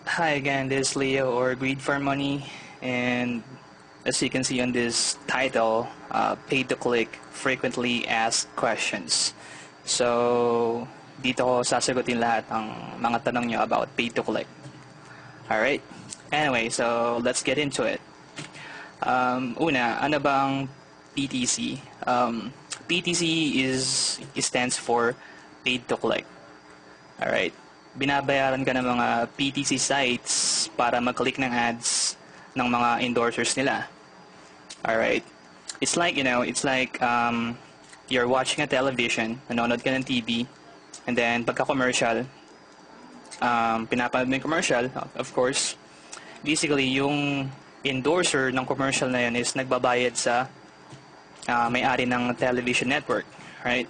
Hi again, this is Leo or Greed for Money, and as you can see on this title, pay to click frequently asked questions. So, dito ko sasagutin lahat ng mga tanong nyo about pay to click. Alright? Anyway, so let's get into it. Una, ano bang PTC? PTC stands for paid to click. Alright? Binabayaran ka ng mga PTC sites para mag-click ng ads ng mga endorsers nila. Alright? It's like, you're watching a television, nanonood ka ng TV, and then pagka-commercial, pinapanood mo yung commercial, of course. Basically, yung endorser ng commercial na yun is nagbabayad sa may-ari ng television network. Right?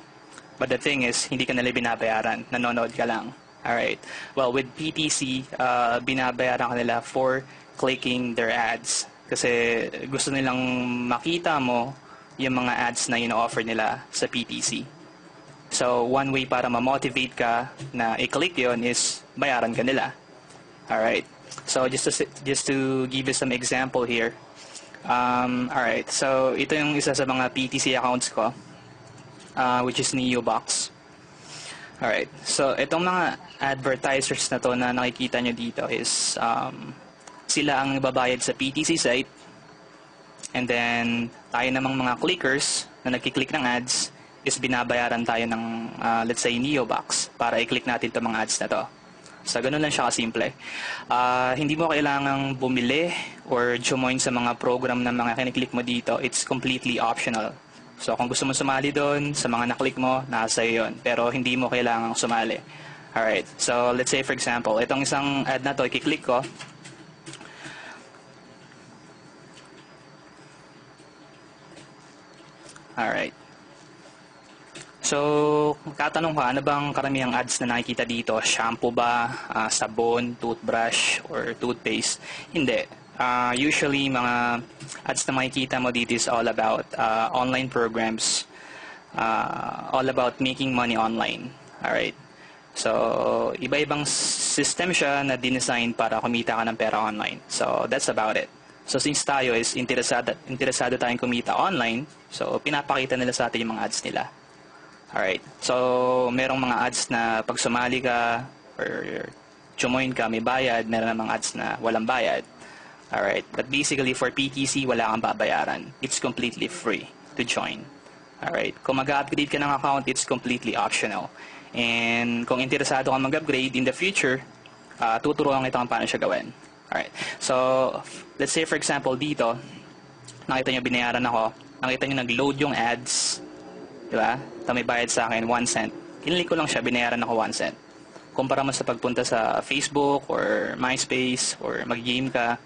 But the thing is, hindi ka nila binabayaran. Nanonood ka lang. Alright. Well, with PTC, binabayaran ka nila for clicking their ads. Kasi gusto nilang makita mo yung mga ads na ino-offer nila sa PTC. So, one way para ma-motivate ka na i-click yun is bayaran ka nila. Alright. So, just to give you some example here. Alright. So, ito yung isa sa mga PTC accounts ko, which is NeoBox. Alright, so itong mga advertisers na to na nakikita nyo dito is sila ang babayad sa PTC site, and then tayo namang mga clickers na nagkiklik ng ads is binabayaran tayo ng let's say NeoBox para i-click natin itong mga ads na to. So ganun lang siya kasimple. Hindi mo kailangang bumili or join sa mga program na mga kiniklik mo dito. It's completely optional. So, kung gusto mo sumali doon, sa mga naklik mo, nasa iyo yun. Pero, hindi mo kailangang sumali. Alright. So, let's say, for example, itong isang ad na to, i-click ko. Alright. So, katanong ka, ano bang karamihang ads na nakikita dito? Shampoo ba? Sabon, toothbrush, or toothpaste? Hindi. Usually, mga ads na makikita mo dito is all about online programs, all about making money online. Alright. So, iba-ibang system siya na dinesign para kumita ka ng pera online. So, that's about it. So, since tayo is interesado tayong kumita online, so, pinapakita nila sa atin yung mga ads nila. Alright. So, merong mga ads na pag sumali ka or join ka, may bayad. Meron namang ads na walang bayad. Alright, but basically for PTC, wala kang babayaran. It's completely free to join. Alright, kung mag-upgrade ka ng account, it's completely optional. And kung interesado kang mag-upgrade in the future, tuturuan kita kung paano siya gawin. Alright, so let's say for example dito, nakita nyo binayaran ako, nakita nyo nag-load yung ads, diba? Ito may bayad sa akin, 1 cent. Kinlik ko lang siya, binayaran ako 1 cent. Kumpara mo sa pagpunta sa Facebook or MySpace or mag-game ka,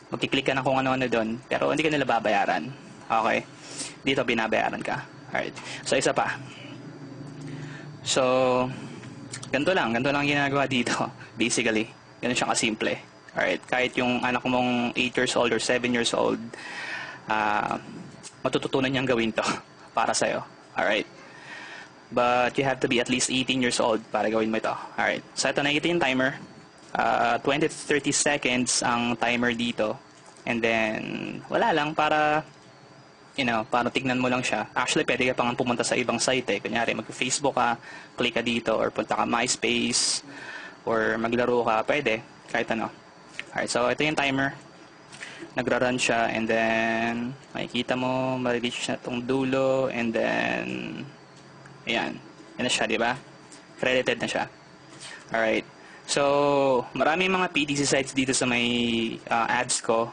magkiklik ka na kung ano-ano doon, pero hindi ka nila babayaran. Okay? Dito, binabayaran ka. Alright. So, isa pa. So, ganito lang ginagawa dito. Basically, ganun siya kasimple. Alright? Kahit yung anak mong 8 years old or 7 years old, matututunan niyang gawin to para sa'yo. Alright? But you have to be at least 18 years old para gawin mo ito. Alright. So, ito, nakikita yung timer. 20 to 30 seconds ang timer dito. And then, wala lang para, para tignan mo lang siya. Actually, pwede ka pang pumunta sa ibang site eh. Kunyari, mag-Facebook ka, click ka dito, or punta ka MySpace, or maglaro ka, pwede. Kahit ano. Alright, so ito yung timer. Nagra-run siya, and then, makikita mo, ma-reach na itong dulo, and then, ayan. Yan na siya, di ba? Credited na siya. Alright. So, maraming mga PTC sites dito sa may ads ko.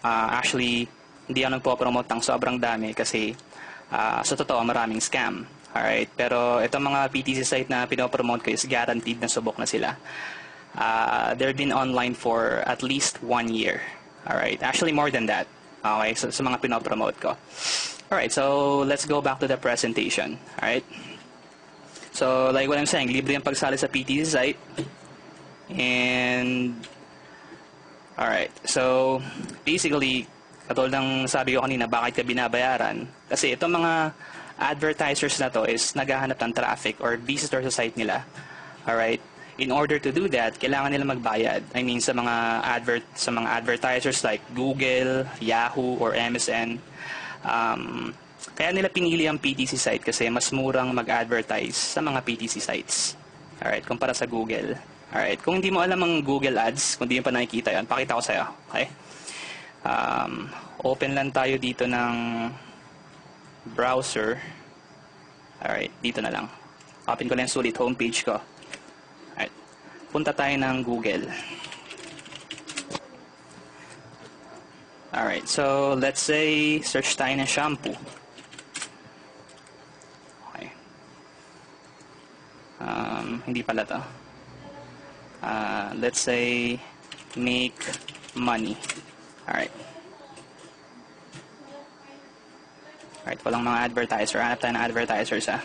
Actually, hindi ako nagpo-promote ng sobrang dami kasi sa totoo, maraming scam. Alright? Pero itong mga PTC site na pinopromote ko is guaranteed na subok na sila. They've been online for at least 1 year. Alright? Actually, more than that. Okay? So, sa mga pinopromote ko. Alright, so let's go back to the presentation. Alright? So, like what I'm saying, libre yung pagsali sa PTC site. And alright, so basically, katulad ng sabi ko kanina, bakit ka binabayaran? Kasi itong mga advertisers na to is naghahanap ng traffic or visitor sa site nila. Alright, in order to do that, kailangan nila magbayad. I mean, sa mga advertisers like Google, Yahoo, or MSN. Kaya nila pinili ang PTC site kasi mas murang mag-advertise sa mga PTC sites. Alright, kumpara sa Google. Alright, kung hindi mo alam ang Google Ads, kung hindi mo pa nakikita yan, pakita ko sa'yo. Okay? Open lang tayo dito ng browser. Alright, dito na lang. Open ko lang sulit homepage ko. Alright, punta tayo ng Google. Alright, so let's say search tayo ng shampoo. Okay. Hindi pala to. Let's say make money. Alright. Alright, walang mga advertiser. Hanap tayo ng advertisers, ha.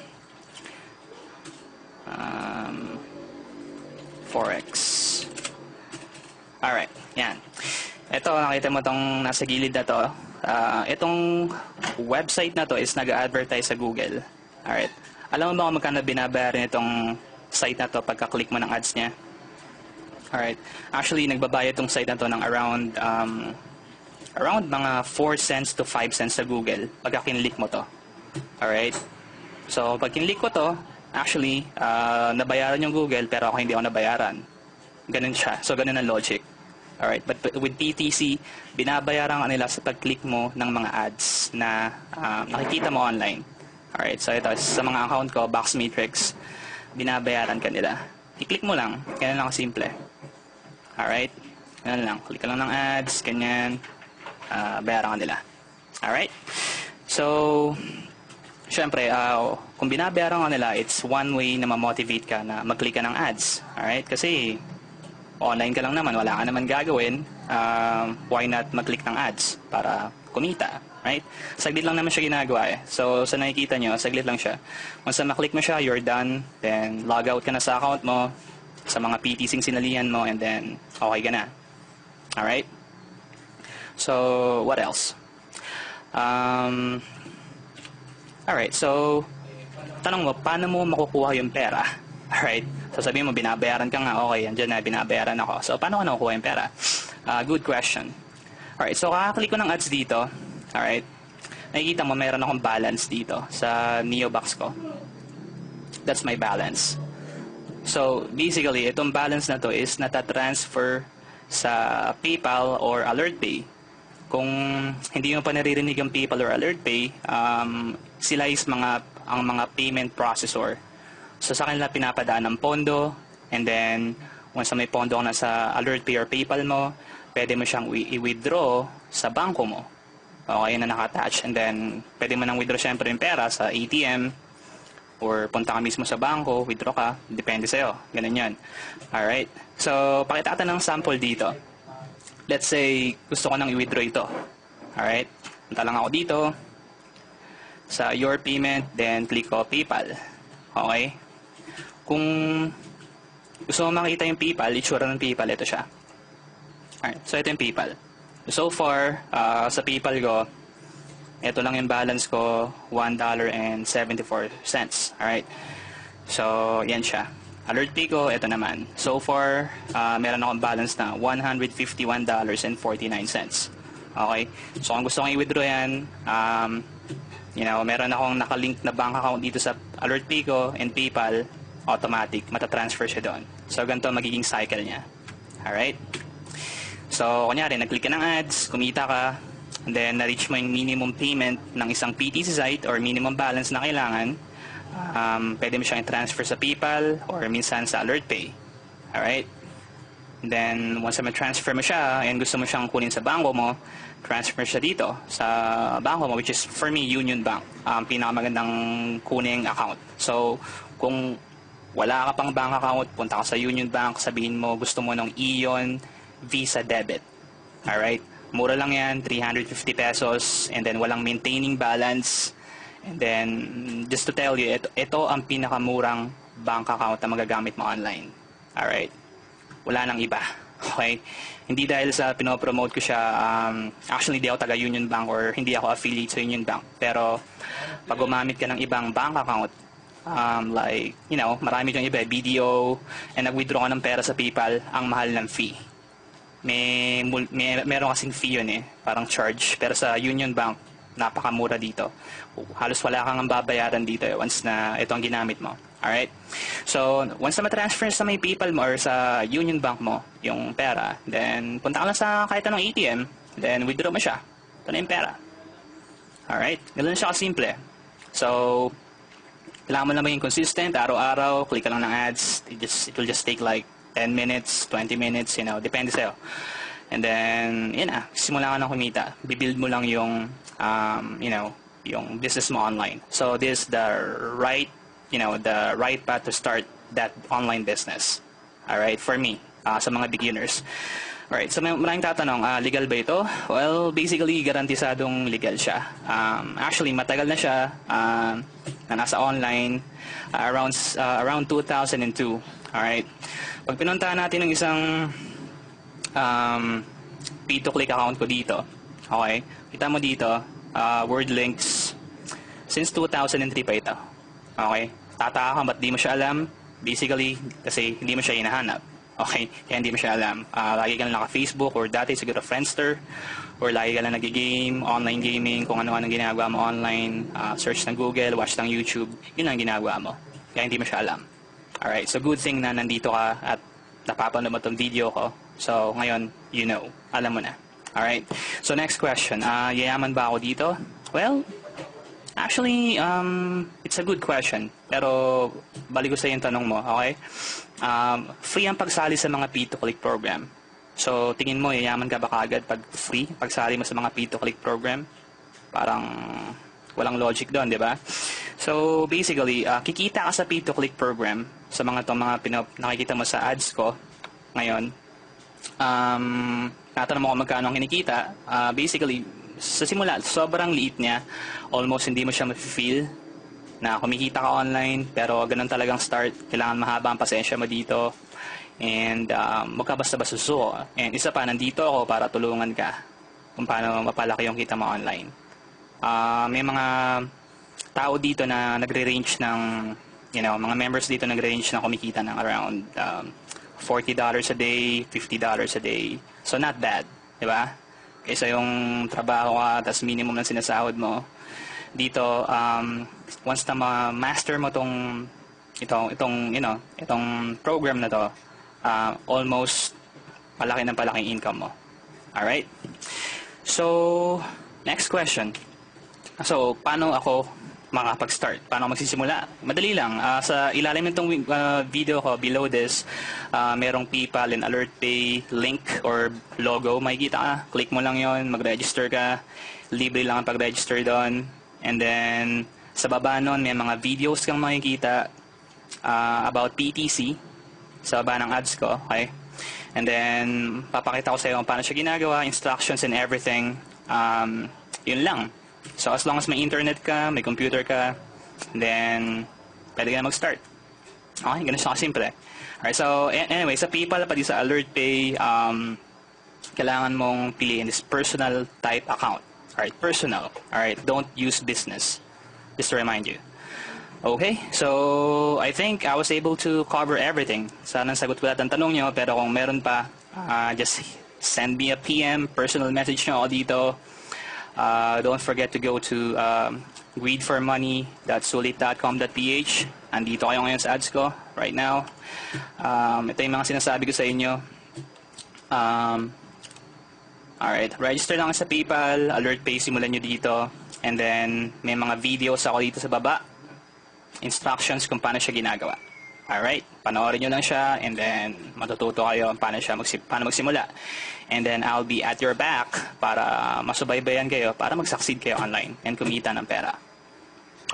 Forex. Alright, yan. Ito, nakita mo itong nasa gilid na to. Itong website na to is nag-advertise sa Google. Alright. Alam mo ba kung magkano binabayaran itong site na to pagka-click mo ng ads niya? Alright. Actually, nagbabayad itong site na to ng around mga 4 cents to 5 cents sa Google pagka kinlik mo to. Alright? So, pag kinlik ko to, actually, nabayaran yung Google pero ako hindi ako nabayaran. Ganun siya. So, ganun ang logic. Alright? But with PTC, binabayaran ka nila sa pag-click mo ng mga ads na nakikita mo online. Alright? So, ito, sa mga account ko, Box Matrix, binabayaran ka nila. I-click mo lang. Ganun lang simple. Alright? Ganun lang. Click ka lang ng ads, ganyan. Bayaran ka nila. Alright? So, syempre, kung binabayaran ka nila, it's one way na ma-motivate ka na mag-click ka ng ads. Alright? Kasi, online ka lang naman, wala ka naman gagawin. Why not mag-click ng ads para kumita? Right? Saglit lang naman siya ginagawa eh. So, sa nakikita nyo, saglit lang siya. Once na ma-click mo siya, you're done. Then, log out ka na sa account mo, sa mga PTCing sinalihan mo, and then, okay ka na. Alright? So, what else? Alright, so, tanong mo, paano mo makukuha yung pera? Alright? So, sabihin mo, binabayaran ka nga, okay, andyan na, binabayaran ako. So, paano ka nakukuha yung pera? Good question. Alright, so, kakaklik ko ng ads dito. Alright? Nakikita mo, mayroon akong balance dito sa Neobox ko. That's my balance. So, basically, itong balance na to is natatransfer sa PayPal or AlertPay. Kung hindi mo pa naririnig ang PayPal or AlertPay, sila is ang mga payment processor. So, sa kanila pinapadaan ng pondo, and then, once na may pondo ka na sa AlertPay or PayPal mo, pwede mo siyang i-withdraw sa bangko mo. Okay, na naka-attach. And then, pwede mo nang withdraw syempre yung pera sa ATM, or punta ka mismo sa bangko, withdraw ka, depende sa'yo. Ganun yan. Alright? So, pakita ka ng sample dito. Let's say, gusto ko nang i-withdraw ito. Alright? Punta lang ako dito, sa Your Payment, then click ko PayPal. Okay? Kung gusto mo makita yung PayPal, itsura ng PayPal, ito siya. Alright, so ito yung PayPal. So far, sa PayPal ko, ito lang yung balance ko, $1.74. Alright? So, yan siya. AlertPay ko, ito naman. So far, meron akong balance na $151.49. Okay? So, kung gusto kong i-withdraw yan, meron akong nakalink na bank account dito sa AlertPay ko and PayPal, automatic, matatransfer siya doon. So, ganito magiging cycle niya. Alright? So, kunyari, nag-click ka ng ads, kumita ka, and then na-reach mo yung minimum payment ng isang PTC site or minimum balance na kailangan, pwede mo siyang i-transfer sa PayPal or minsan sa AlertPay. Alright? And then, once na ma-transfer mo siya and gusto mo siyang kunin sa bangko mo, transfer siya dito sa bangko mo, which is, for me, Union Bank. Pinakamagandang kuning account. So, kung wala ka pang bank account, punta ka sa Union Bank, sabihin mo gusto mo ng Ion Visa Debit. Alright? Mura lang yan, 350 pesos, and then walang maintaining balance. And then, just to tell you, ito ang pinakamurang bank account na magagamit mo online. Alright? Wala nang iba. Okay? Hindi dahil sa pinopromote ko siya, actually, hindi ako taga Union Bank or hindi ako affiliate sa Union Bank. Pero, pag gumamit ka ng ibang bank account, Like, marami kang iba, BDO, and nag-withdraw ka ng pera sa PayPal, ang mahal ng fee. Meron kasing fee yun parang charge. Pero sa Union Bank, napakamura dito. Halos wala kang babayaran dito once na ito ang ginamit mo. Alright? So, once na ma-transfer sa may PayPal mo or sa Union Bank mo yung pera, then punta ka lang sa kahit anong ATM, then withdraw mo siya. Ito na yung pera. Alright? Ganun siya kasimple. So, kailangan mo lang maging consistent, araw-araw, click ka lang ng ads. It will just take like 10 minutes, 20 minutes, depende sa'yo. And then, simula ka ng kumita. Bibuild mo lang yung, yung business mo online. So, this is the right path to start that online business. Alright, for me, sa mga beginners. Alright, so maraming tatanong, legal ba ito? Well, basically, garantisadong legal siya. Actually, matagal na siya na nasa online, around 2002. Alright, pag pinuntahan natin ng isang pay-to-click account ko dito, okay, kita mo dito, word links, since 2003 pa ito. Okay, tataka ka ba't di mo siya alam? Basically, kasi hindi mo siya hinahanap. Okay, kaya hindi mo siya alam. Lagi ka lang naka-Facebook or dati siguro Friendster or lagi ka lang nag-game, online gaming, kung ano-ano ginagawa mo online, search ng Google, watch ng YouTube, yun ang ginagawa mo. Kaya hindi mo siya alam. Alright, so good thing na nandito ka at napapanood mo itong video ko. So, ngayon, alam mo na. Alright, so next question. Yayaman ba ako dito? Well, actually, it's a good question. Pero, balik ko sa yung tanong mo, okay? Free ang pagsali sa mga pay-to-click program. So, tingin mo, yayaman ka ba kaagad pag free? Pagsali mo sa mga pay-to-click program? Parang walang logic doon, di ba? So, basically, kikita ka sa pay-to-click program sa mga nakikita mo sa ads ko ngayon. Natanong mo kung magkano ang kinikita. Basically, sa simula, sobrang liit niya. Almost hindi mo siya ma-feel na kumikita ka online, pero ganun talagang start. Kailangan mahaba ang pasensya mo dito. And huwag ka basta-basta susuko. And isa pa, nandito ako para tulungan ka kung paano mapalaki yung kita mo online. May mga tao dito na nagre-range ng, mga members dito nagre-range na kumikita ng around $40 a day, $50 a day. So not bad, di ba? Kaysa yung trabaho ka, tas minimum lang sinasahod mo. Dito, once na ma-master mo itong program na to, almost malaking income mo. Alright? So, next question. So, paano ako makapag-start? Paano magsisimula? Madali lang. Sa ilalim nitong video ko, below this, merong PayPal and AlertPay link or logo. Makikita ka. Click mo lang yon, mag-register ka. Libre lang ang pag-register doon. And then, sa baba nun, may mga videos kang makikita about PTC sa baba ng ads ko. Okay? And then, papakita ko sa iyo kung paano siya ginagawa, instructions and everything. Yun lang. So, as long as may internet ka, may computer ka, then, pwede ka na mag-start. Okay? Ganun siya kasimple. Alright, so, anyway, sa PayPal, pati sa AlertPay, kailangan mong piliin this personal type account. Alright, personal. Alright, don't use business. Just to remind you. Okay, so I think I was able to cover everything. Sana sagot ko lahat ng tanong nyo, pero kung meron pa, just send me a PM, personal message nyo ako dito. Don't forget to go to greedformoney.sulit.com.ph. Andito kayo ngayon sa ads ko right now. Ito yung mga sinasabi ko sa inyo. Alright, register lang sa PayPal, AlertPay, simulan nyo dito. And then, may mga videos ako dito sa baba. Instructions kung paano siya ginagawa. Alright, panoorin nyo lang siya and then matututo kayo paano magsimula. And then, I'll be at your back para masubaybayan kayo, para mag-succeed kayo online and kumita ng pera.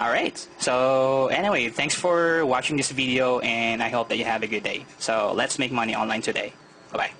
Alright, so anyway, thanks for watching this video and I hope that you have a good day. So, let's make money online today. Bye-bye.